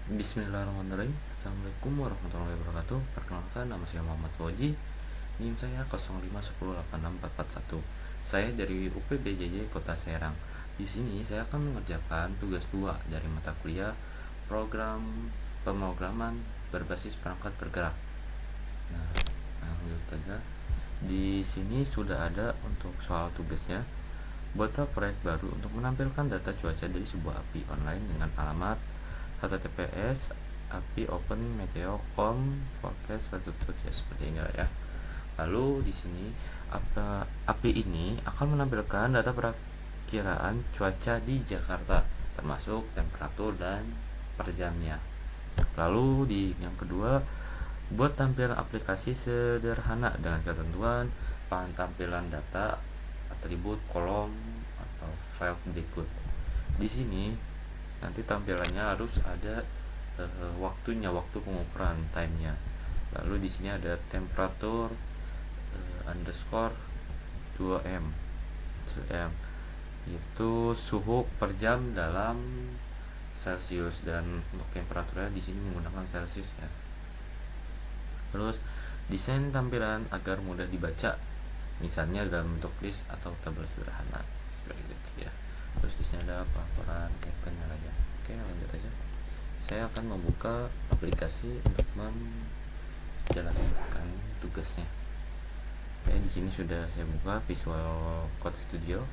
Bismillahirrahmanirrahim. Assalamualaikum warahmatullahi wabarakatuh. Perkenalkan, nama saya Muhammad Fauji. NIM saya 0510864441. Saya dari UPBJJ Kota Serang. Di sini saya akan mengerjakan tugas 2 dari mata kuliah program pemrograman berbasis perangkat bergerak. Nah, lanjut saja. Di sini sudah ada untuk soal tugasnya. Buatlah proyek baru untuk menampilkan data cuaca dari sebuah API online dengan alamat https API open meteo.com seperti ini ya. Lalu di sini API ini akan menampilkan data perakiraan cuaca di Jakarta, termasuk temperatur dan per jamnya. Lalu di yang kedua, buat tampilan aplikasi sederhana dengan ketentuan tampilan data, atribut, kolom atau file berikut. Di sini nanti tampilannya harus ada waktunya, waktu pengukuran, time-nya. Lalu di sini ada temperatur underscore 2m itu suhu per jam dalam Celsius, dan untuk temperaturnya di sini menggunakan Celsius ya. Terus desain tampilan agar mudah dibaca, misalnya dalam bentuk list atau tabel sederhana seperti itu ya. Terus di sini ada pelaporan captionnya aja. Oke, lanjut aja. Saya akan membuka aplikasi untuk menjalankan tugasnya. Oke, di sini sudah saya buka Visual Code Studio.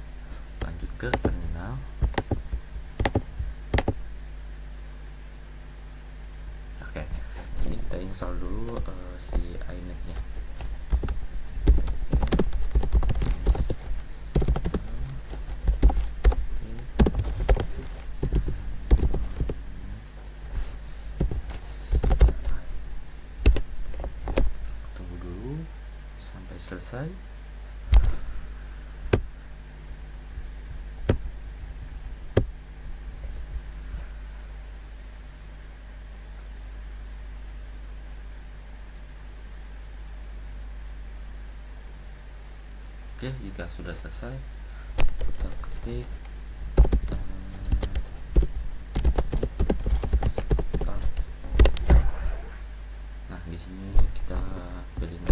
Lanjut ke terminal. Oke, sini kita install dulu si iNet-nya. Selesai. Oke, jika sudah selesai, kita ketik start. Nah, di sini kita pilih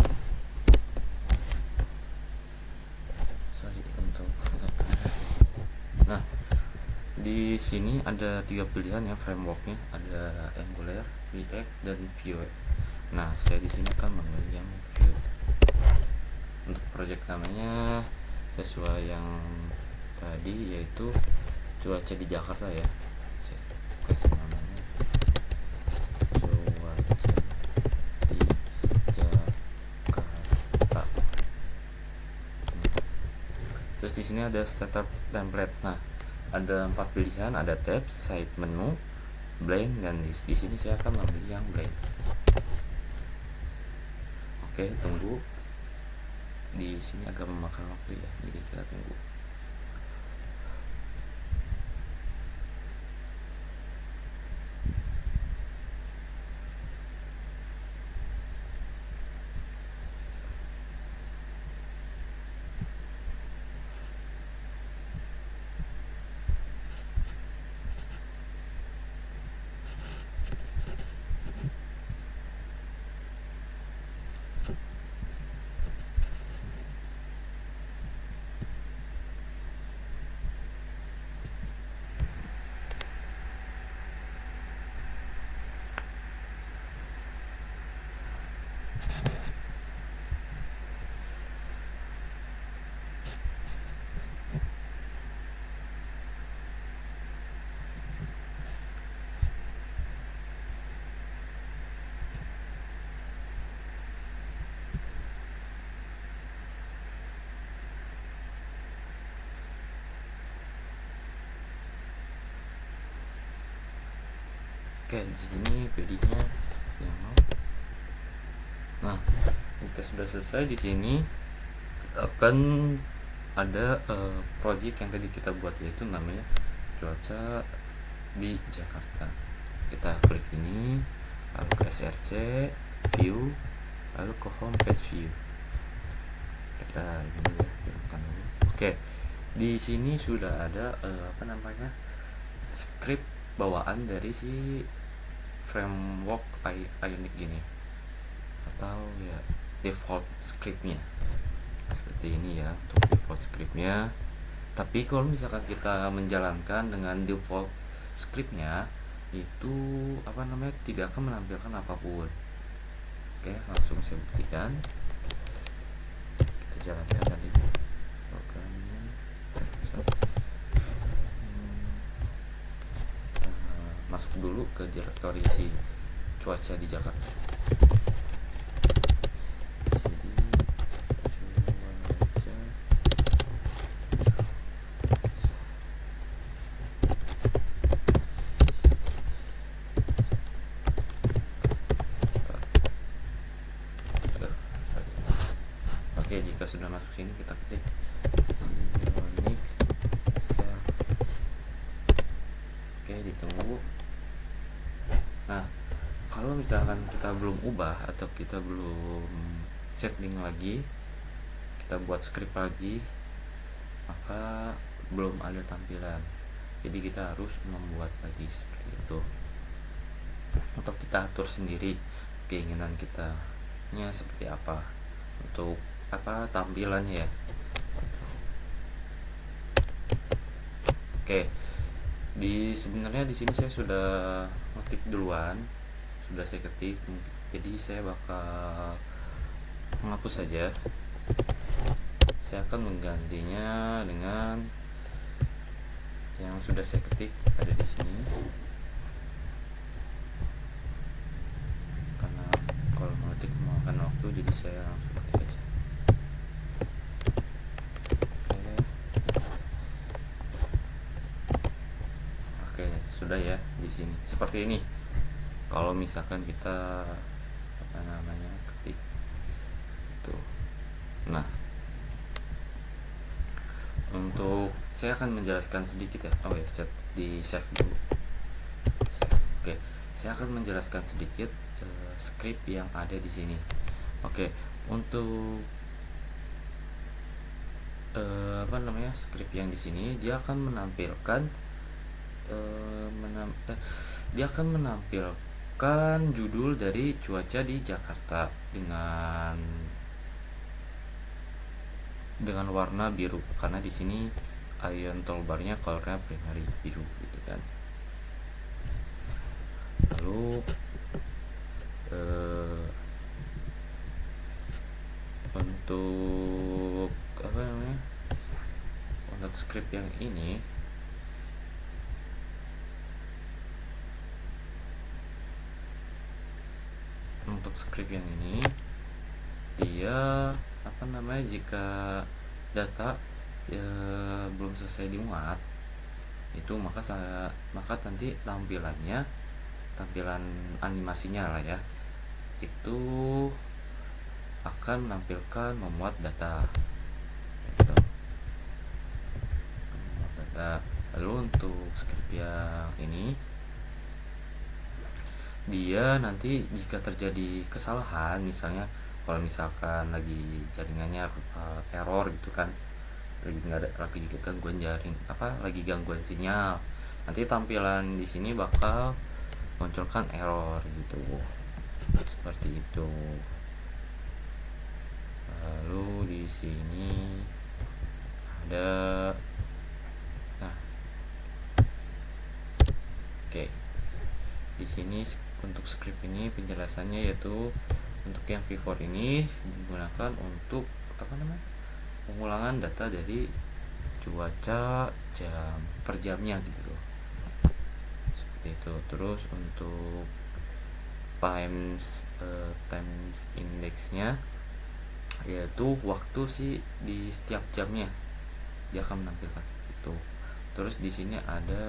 Nah, di sini ada 3 pilihan ya frameworknya, ada Angular, React, dan Vue. Nah, saya di sini akan memilih yang Vue. Untuk project namanya sesuai yang tadi, yaitu cuaca di Jakarta ya. Saya kasih namanya cuaca di Jakarta. Terus di sini ada startup template. Nah, ada 4 pilihan, ada tab, side menu, blank, dan di sini saya akan memilih yang blank. Oke, tunggu. Di sini agak memakan waktu ya, jadi kita tunggu. Oke, di sini PD-nya yang mau. Nah, jika sudah selesai, di sini akan ada project yang tadi kita buat, yaitu namanya cuaca di Jakarta. Kita klik ini, lalu ke src view, lalu ke homepage view. Kita ini ya, dulu. Oke, di sini sudah ada script bawaan dari si framework Ionic gini, atau ya default scriptnya seperti ini ya untuk default scriptnya. Tapi kalau misalkan kita menjalankan dengan default scriptnya itu tidak akan menampilkan apapun. Oke, langsung saya buktikan. Kita jalankan tadi programnya. Masuk dulu ke direktori si cuaca di Jakarta. Oke, jika sudah masuk sini kita ketik Ionic Serve. Oke, ditunggu. Nah, kalau misalkan kita belum ubah atau kita belum setting lagi, kita buat script lagi, maka belum ada tampilan. Jadi kita harus membuat lagi seperti itu. Untuk kita atur sendiri keinginan kita nya seperti apa untuk tampilannya ya. Oke, sebenarnya di sini saya sudah ngetik duluan, sudah saya ketik, jadi saya bakal menghapus saja. Saya akan menggantinya dengan yang sudah saya ketik ada di sini, karena kalau mengetik memakan waktu, jadi saya langsung ketik aja. Oke, sudah ya di sini seperti ini. Kalau misalkan kita ketik tuh. Nah, untuk saya akan menjelaskan sedikit ya. Di save dulu. Oke, saya akan menjelaskan sedikit script yang ada di sini. Oke, untuk script yang di sini dia akan menampilkan judul dari cuaca di Jakarta dengan warna biru, karena di sini ion toolbarnya colornya primary biru gitu kan. Lalu untuk script yang ini dia jika data belum selesai dimuat itu, maka nanti tampilan animasinya lah ya, itu akan menampilkan memuat data gitu. Lalu untuk script yang ini, dia nanti jika terjadi kesalahan, misalnya kalau misalkan lagi jaringannya error gitu kan, lagi gangguan jaring, lagi gangguan sinyal, nanti tampilan di sini bakal munculkan error gitu, seperti itu. Lalu di sini ada oke, di sini untuk script ini penjelasannya yaitu untuk yang V4 ini digunakan untuk pengulangan data dari cuaca per jamnya gitu, seperti itu. Terus untuk times indexnya yaitu waktu di setiap jamnya dia akan menampilkan itu. Terus di sini ada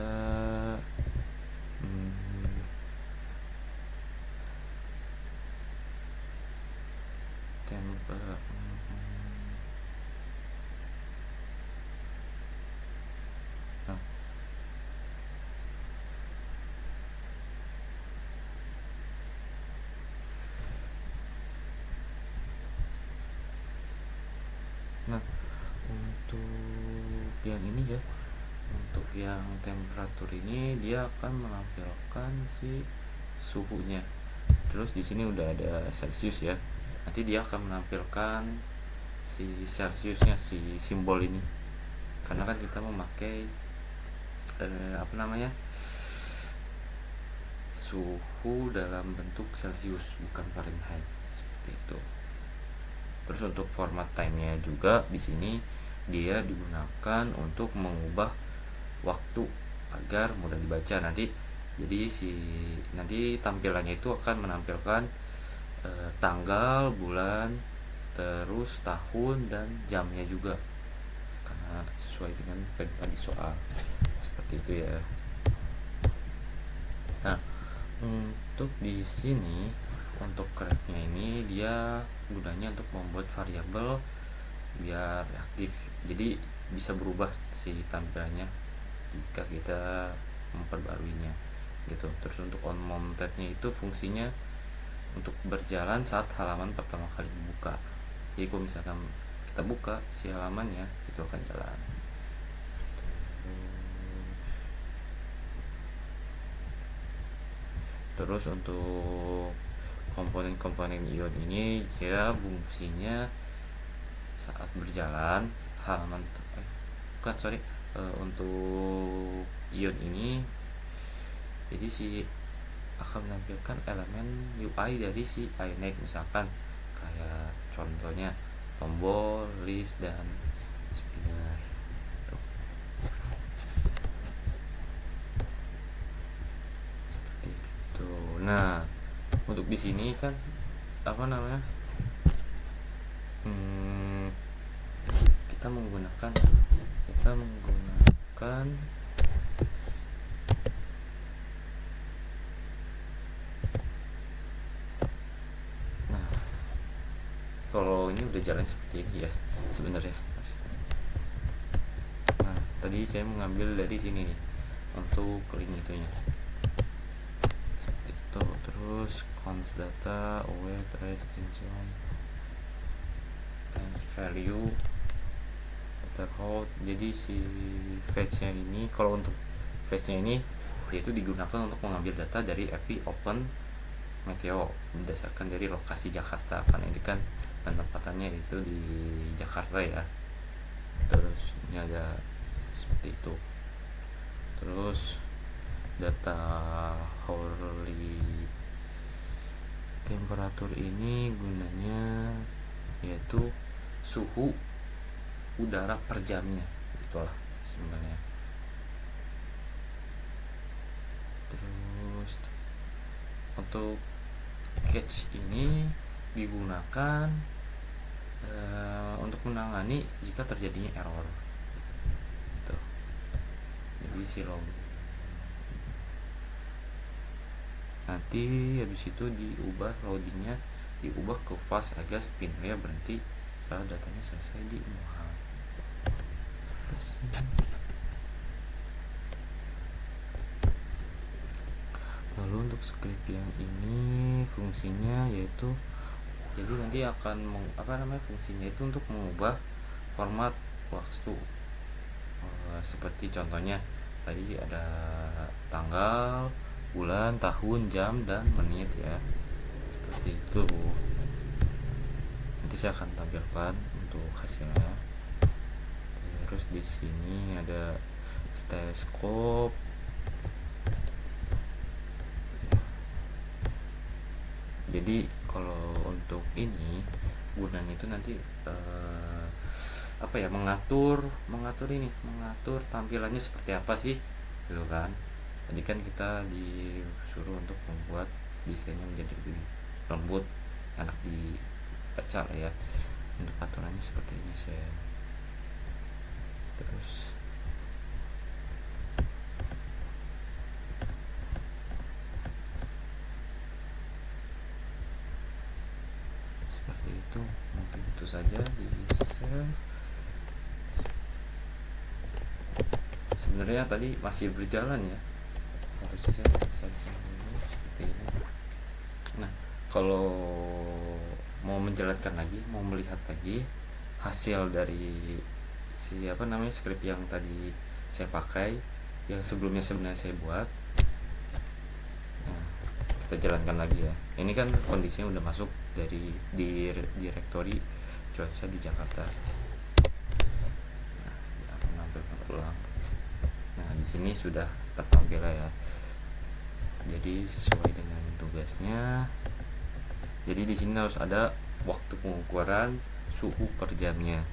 Nah, untuk yang ini ya, untuk yang temperatur ini dia akan menampilkan suhunya. Terus di sini udah ada Celsius ya. Nanti dia akan menampilkan si Celsiusnya, si simbol ini. Karena kan kita memakai suhu dalam bentuk Celsius, bukan Fahrenheit, seperti itu. Terus untuk format time-nya juga di sini dia digunakan untuk mengubah waktu agar mudah dibaca nanti. Jadi nanti tampilannya itu akan menampilkan tanggal, bulan, terus tahun dan jamnya juga, karena sesuai dengan tadi soal seperti itu ya. Nah, untuk di sini untuk grafnya ini dia gunanya untuk membuat variabel biar aktif, jadi bisa berubah si tampilannya jika kita memperbaruinya gitu. Terus untuk on mounted-nya itu fungsinya untuk berjalan saat halaman pertama kali dibuka. Jadi kalau misalkan kita buka si halamannya itu akan jalan. Terus untuk komponen-komponen ion ini ya fungsinya saat berjalan halaman untuk ion ini, jadi akan menampilkan elemen UI dari si Ionic, misalkan kayak contohnya tombol, list, dan spinner. Seperti itu. Nah, untuk di sini kan kita menggunakan kalau ini udah jalan seperti ini ya sebenarnya. Nah, tadi saya mengambil dari sini nih untuk link itunya seperti itu. Terus const data await trace extension times value data code. Jadi si fetch nya ini, kalau untuk fetch nya ini yaitu digunakan untuk mengambil data dari API Open Meteo berdasarkan dari lokasi Jakarta, karena ini kan penempatannya itu di Jakarta ya. Terus ini ada seperti itu. Terus data hourly temperatur ini gunanya yaitu suhu udara per jamnya, itulah sebenarnya. Terus untuk catch ini digunakan untuk menangani jika terjadinya error. Tuh. Jadi si log nanti habis itu loadingnya diubah ke fast agar spinnernya berhenti saat datanya selesai dimuat. Lalu untuk script yang ini fungsinya yaitu, jadi nanti akan fungsinya itu untuk mengubah format waktu seperti contohnya tadi ada tanggal, bulan, tahun, jam, dan menit ya, seperti itu. Nanti saya akan tampilkan untuk hasilnya. Terus di sini ada stethoscope. Jadi kalau untuk ini gunanya itu nanti mengatur tampilannya seperti apa sih, gitu kan. Tadi kan kita disuruh untuk membuat desainnya menjadi lebih lembut, enak dibaca lah ya. Untuk aturannya seperti ini saya. Terus seperti itu, mungkin itu saja bisa. Sebenarnya tadi masih berjalan ya, harusnya saya selesaikan dulu seperti ini. Nah, kalau mau menjalankan lagi, mau melihat lagi hasil dari script yang tadi saya pakai, yang sebelumnya sebenarnya saya buat. Nah, kita jalankan lagi ya. Ini kan kondisinya udah masuk dari di direktori cuaca di Jakarta. Nah, kita menampilkan ulang. Nah, di sini sudah tertampil ya. Jadi sesuai dengan tugasnya. Jadi di sini harus ada waktu pengukuran suhu per jamnya.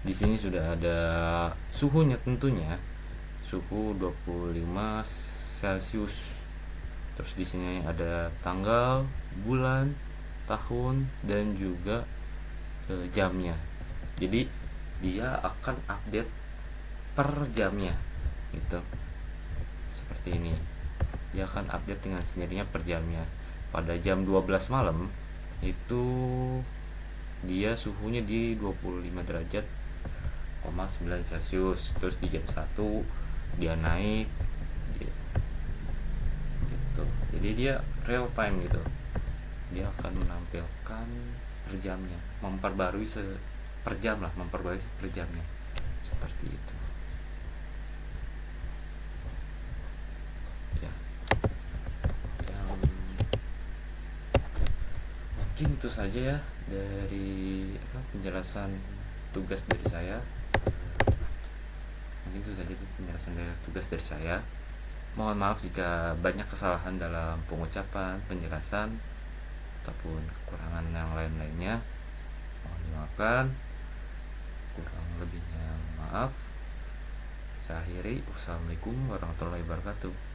Di sini sudah ada suhunya tentunya. Suhu 25 Celcius. Terus di sini ada tanggal, bulan, tahun dan juga jamnya. Jadi dia akan update per jamnya gitu. Seperti ini. Dia akan update dengan sendirinya per jamnya. Pada jam 12 malam itu dia suhunya di 25 derajat 9 Celcius. Terus di jam 1 dia naik gitu. Jadi dia real time gitu. Dia akan menampilkan per jamnya, memperbarui per jam lah, memperbarui per jamnya. Seperti itu. Ya. Mungkin itu saja ya dari penjelasan tugas dari saya. Mungkin itu saja penjelasan dari tugas dari saya. Mohon maaf jika banyak kesalahan dalam pengucapan, penjelasan, ataupun kekurangan yang lain-lainnya. Mohon dimaafkan. Kurang lebihnya maaf. Saya akhiri. Wassalamualaikum warahmatullahi wabarakatuh.